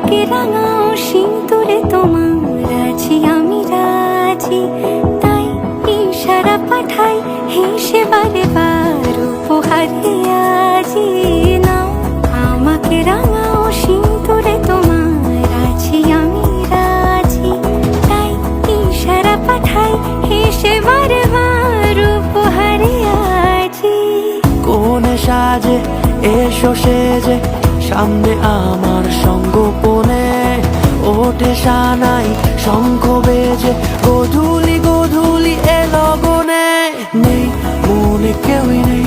আমাকে রাঙাও সিঁদুরে তোমার আছি আমি রাজি, তাই ইশারা পাঠাই হেসে বারে বার উপহারে আজি। নাও আমাকে রাঙাও সিঁদুরে তোমার আছি আমি রাজি, তাই ইশারা পাঠাই হেসে বারে বার উপহারে আজি। কোনে সাজে এসো সেজে সামনে আমার সঙ্গোপনে, ওঠে সানাই শঙ্খ বেজে গধূলি গধূলি এ লগনে। নেই মনে কেউই নেই